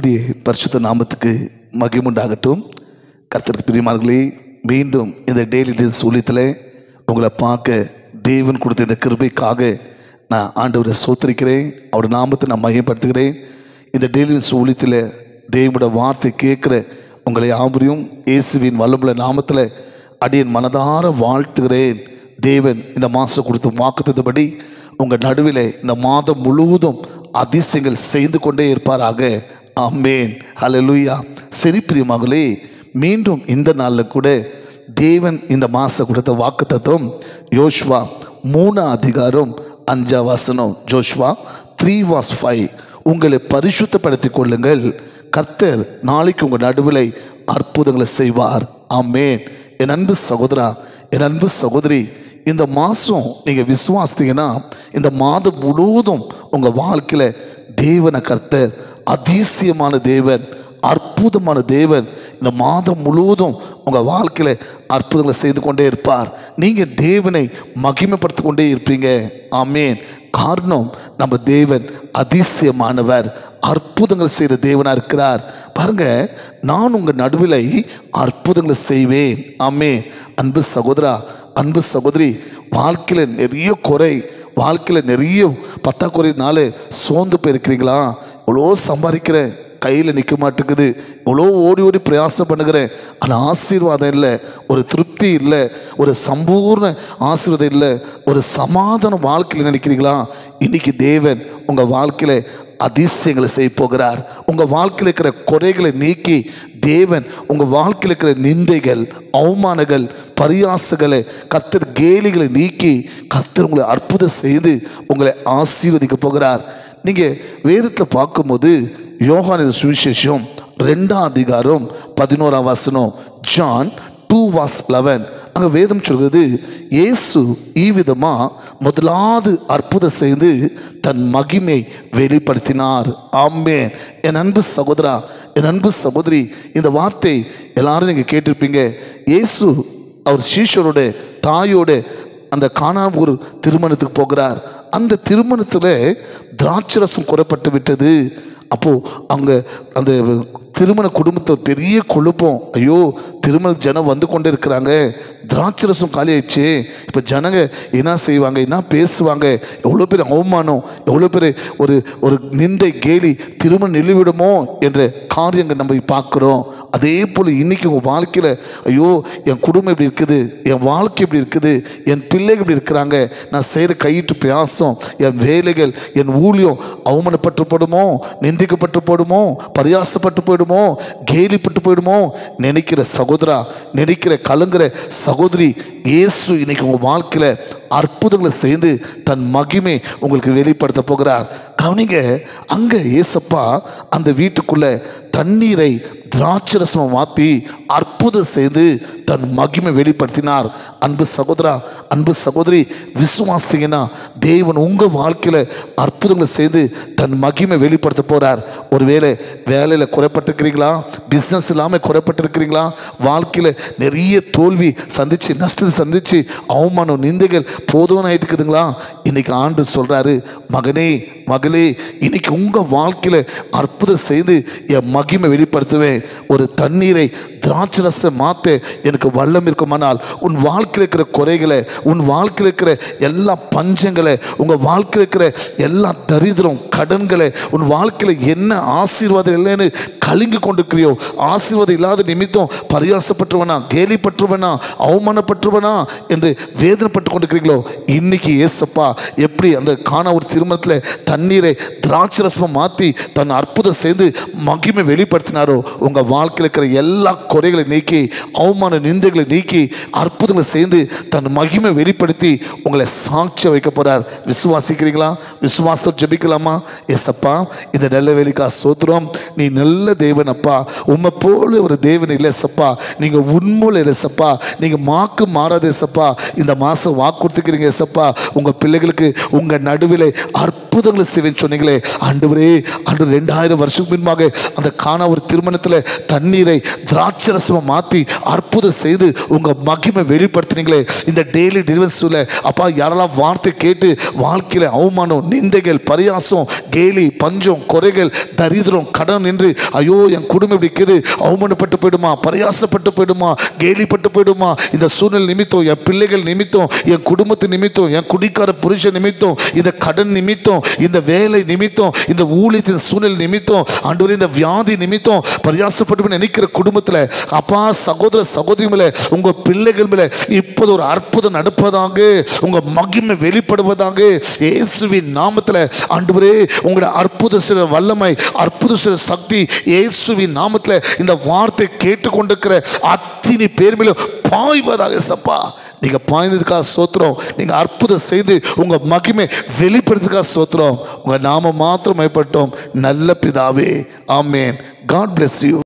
கர்த்தருடைய பரிசுத்த நாமத்துக்கு மகிமுண்டாகட்டும். கர்த்தருக்கு பிரியமானவர்களே, மீண்டும் இந்த டெய்லி டீல்ஸ் ஊழியத்தில் உங்களை பார்க்க தேவன் கொடுத்த இந்த கிருபைக்காக நான் ஆண்டவரை சோத்திரிக்கிறேன். அவருடைய நாமத்தை நான் மகிமைப்படுத்துகிறேன். இந்த டெய்லி டீல்ஸ் ஊழியத்தில் தேவனுடைய வார்த்தை கேட்குற உங்களை யாவரையும் இயேசுவின் வல்லமுள்ள நாமத்தில் அடியேன் மனதார வாழ்த்துகிறேன். தேவன் இந்த மாதம் கொடுத்த வாக்குத்தத்தபடி உங்கள் நடுவில் இந்த மாதம் முழுவதும் அதிசயங்கள் செய்து கொண்டே இருப்பாராக. ஆமென், ஹல்லேலூயா. சரி பிரியமானவர்களே, மீண்டும் இந்த நாளில் கூட தேவன் இந்த மாதம் கொடுத்த வாக்குத்தத்தம் யோசுவா 3:5 ஜோஷுவா 3:5. உங்களை பரிசுத்தப்படுத்திக் கொள்ளுங்கள், கர்த்தர் நாளைக்கு உங்கள் நடுவில் அற்புதங்களை செய்வார். ஆமென். என் அன்பு சகோதரா, என் அன்பு சகோதரி, இந்த மாதம் நீங்கள் விசுவாசித்தீங்கன்னா இந்த மாதம் முழுவதும் உங்கள் வாழ்க்கையில் தேவனை கர்த்தர் அதிசயமான தேவன், அற்புதமான தேவன் இந்த மாதம் முழுவதும் உங்கள் வாழ்க்கையில் அற்புதங்களை செய்து கொண்டே இருப்பார். நீங்கள் தேவனை மகிமைப்படுத்தி கொண்டே இருப்பீங்க. ஆமென். காரணம், நம்ம தேவன் அதிசயமானவர், அற்புதங்கள் செய்கிற தேவனாக இருக்கிறார். பாருங்க, நான் உங்கள் நடுவில் அற்புதங்களை செய்வேன். ஆமென். அன்பு சகோதரா, அன்பு சகோதரி, வாழ்க்கையில் நிறைய குறை, வாழ்க்கையில் நிறைய பத்தாக்குறைனால சோர்ந்து போயிருக்கிறீங்களா? எவ்வளோ சம்பாதிக்கிறேன், கையில் நிற்க மாட்டேங்குது, எவ்வளோ ஓடி ஓடி பிரயாசம் பண்ணுகிறேன், ஆனால் ஆசீர்வாதம் இல்லை, ஒரு திருப்தி இல்லை, ஒரு சம்பூர்ண ஆசீர்வாதம் இல்லை, ஒரு சமாதான வாழ்க்கையில் நினைக்கிறீங்களா? இன்னைக்கு தேவன் உங்கள் வாழ்க்கையில் அதிசயங்களை செய்ய போகிறார். உங்கள் வாழ்க்கையில் இருக்கிற குறைகளை நீக்கி தேவன் உங்கள் வாழ்க்கையில் இருக்கிற நிந்தைகள், அவமானங்கள், பரியாசங்களை, கர்த்தர் கேலிகளை நீக்கி கர்த்தர் உங்களை அற்புதம் செய்து உங்களை ஆசீர்வதிக்க போகிறார். நீங்கள் வேதத்தில் பார்க்கும்போது யோகானின் சுவிசேஷம் 2:11 ஜான் 2:11 அங்கே வேதம் சொல்கிறது, இயேசு இவ்விதமாக முதலாவது அற்புதம் செய்து தன் மகிமை வெளிப்படுத்தினார். ஆமென். என் அன்பு சகோதரா, என் அன்பு சகோதரி, இந்த வார்த்தை எல்லாரும் நீங்கள் கேட்டிருப்பீங்க. இயேசு அவர் சீஷரோட தாயோட அந்த கானான் ஒரு திருமணத்துக்கு போகிறார். அந்த திருமணத்தில் திராட்சரசம் குறைப்பட்டு விட்டது. அப்போது அங்கே அந்த திருமண குடும்பத்தை பெரிய குழப்பம். ஐயோ, திருமண ஜனம் வந்து கொண்டே இருக்கிறாங்க, திராட்சரசம் காலி ஆயிடுச்சு, இப்போ ஜனங்க என்ன செய்வாங்க, என்ன பேசுவாங்க, எவ்வளோ பேர் அவமானம், எவ்வளோ பேர் ஒரு ஒரு நிந்தை கேலி, திருமணம் நிலுவிடுமோ என்ற காரியங்கள் நம்ம பார்க்குறோம். அதே போல் இன்றைக்கி உங்கள் வாழ்க்கையில் ஐயோ, என் குடும்பம் இப்படி இருக்குது, என் வாழ்க்கை இப்படி இருக்குது, என் பிள்ளைகள் இப்படி இருக்கிறாங்க, நான் செய்கிற கையிட்டு பிரயாசம், என் வேலைகள், என் ஊழியம் அவமானப்பட்டு போடுமோ, நிந்திக்கப்பட்டு போடுமோ, பரியாசப்பட்டு போயிடுமோ, கேலிப்பட்டு போயிடுமோ நினைக்கிற சகோதரா, நினைக்கிற கலங்குற சகோதரி, இயேசு இன்னைக்கு உங்கள் வாழ்க்கையில் அற்புதங்களை செய்து தன் மகிமை உங்களுக்கு வெளிப்படுத்த போகிறார். கவனிங்க, அங்கே இயேசப்பா அந்த வீட்டுக்குள்ளே தண்ணீரை திராட்சரசமாக மாற்றி அற்புதம் செய்து தன் மகிமை வெளிப்படுத்தினார். அன்பு சகோதரா, அன்பு சகோதரி, விசுவாசித்தீங்கன்னா தேவன் உங்கள் வாழ்க்கையில் அற்புதங்களை செய்து தன் மகிமை வெளிப்படுத்த போகிறார். ஒருவேளை வேலையில் குறைப்பட்டிருக்கிறீங்களா? பிஸ்னஸ் இல்லாமல் குறைப்பட்டிருக்கிறீங்களா? வாழ்க்கையில் நிறைய தோல்வி சந்தித்து, நஷ்டத்தை சந்தித்து, அவமானம், நிந்தைகள் போதும்னு ஆகிட்டுக்குதுங்களா? இன்றைக்கி ஆண்டு சொல்கிறாரு, மகனே, மகளே, இன்னைக்கு உங்கள் வாழ்க்கையில் அற்புதம் செய்து என் மகிமை வெளிப்படுத்துவேன். ஒரு தண்ணீரை திராட்சரசம் மாற்ற எனக்கு வல்லம் இருக்குமானால் உன் வாழ்க்கையில் இருக்கிற குறைகளை, உன் வாழ்க்கையில் இருக்கிற எல்லா பஞ்சங்களை, உங்கள் வாழ்க்கையில் இருக்கிற எல்லா தரித்திரம், கடன்களை, உன் வாழ்க்கையில் என்ன ஆசீர்வாதம் இல்லைன்னு கலங்கி கொண்டிருக்கிறியோ, ஆசீர்வாதம் இல்லாத நிமித்தம் பரியாசப்பட்டுவனா, கேலிப்பட்டுவனா, அவமானப்பட்டுவனா என்று வேதனைப்பட்டு கொண்டிருக்கிறீங்களோ, இன்னைக்கு ஏசப்பா எப்படி அந்த காணா ஒரு திருமணத்தில் தண்ணீரை திராட்சரசமாக மாற்றி தன் அற்புதம் செய்து மகிமை வெளிப்படுத்தினாரோ, உங்கள் வாழ்க்கையில் இருக்கிற எல்லா குறைகளை நீக்கி, அவமான நிந்தைகளை நீக்கி, அற்புதங்களை செய்து தன் மகிமை வெளிப்படுத்தி உங்களை சாட்சியம் வைக்க போகிறார். விசுவாசிக்கிறீங்களா? விசுவாசத்தை ஜெபிக்கலாமா? ஏசப்பா, இந்த நல்ல வேலைக்கா சோத்திரம், நீ நல்ல தேவன் அப்பா, உம்மை போல ஒரு தேவன் இல்லை சப்பா, நீங்கள் உண்மையில் இல்லை சப்பா, நீங்கள் மாக்கு மாறாதே சப்பா. இந்த மாதம் வாக்கு கொடுத்துக்கிறீங்க சப்பா, உங்கள் பிள்ளைகளுக்கு உங்கள் நடுவில் அற்புதங்களை செய்வேன்னு சொன்னீங்களே ஆண்டவரே, ஆண்டவர் 2000 வருஷத்துக்கு முன்பாக அந்த கானா ஒரு திருமணத்தில் தண்ணீரை திராட்சரசமாக மாற்றி அற்புதம் செய்து உங்கள் மகிமை வெளிப்படுத்தினீங்களே. இந்த டெய்லி டிலிவன்ஸில் அப்பா யாரெல்லாம் வார்த்தை கேட்டு வாழ்க்கையில் அவமானம், நிந்தைகள், பரியாசம், கேலி, பஞ்சம், குறைகள், தரித்திரம், கடன் என்று ஐயோ என் குடும்பம் இப்படி இருக்குது, அவமானப்பட்டு போயிடுமா, பரியாசப்பட்டு போயிடுமா, கேலிப்பட்டு போயிடுமா, இந்த சூழ்நிலை நிமித்தம், என் பிள்ளைகள் நிமித்தம், என் குடும்பத்து நிமித்தம், என் குடிக்கார புருஷன் நிமித்தம், இந்த கடன் நிமித்தம், இந்த வேலை நிமித்தம், இந்த ஊழியத்தின் சூழ்நிலை நிமித்தம், ஆண்டவரே இந்த வியாதி நிமித்தம் பரியாசப்பட்டு நினைக்கிற குடும்பத்தில் அப்பா சகோதர சகோதரி மேலே உங்க பிள்ளைகள் மேலே இப்போது ஒரு அற்புதம் நடப்பதாக, உங்க மகிமை வெளிப்படுவதாக இயேசுவின் நாமத்தில். ஆண்டவரே உங்களுடைய அற்புத சில வல்லமை, அற்புத சில சக்தி இயேசுவின் நாமத்தில் இந்த வார்த்தை கேட்டுக்கொண்டிருக்கிற அத்தனை பேர் மேலும் பாய்வதாக சப்பா. நீங்க பாய்ந்ததுக்காக சோத்திரம், நீங்க அற்புதம் செய்து உங்க மகிமை வெளிப்படுத்துக்காக சோத்திரம். உங்க நாம மாத்திரம் மேம்பட்டோம் நல்ல பிதாவே, ஆமேன். God bless you.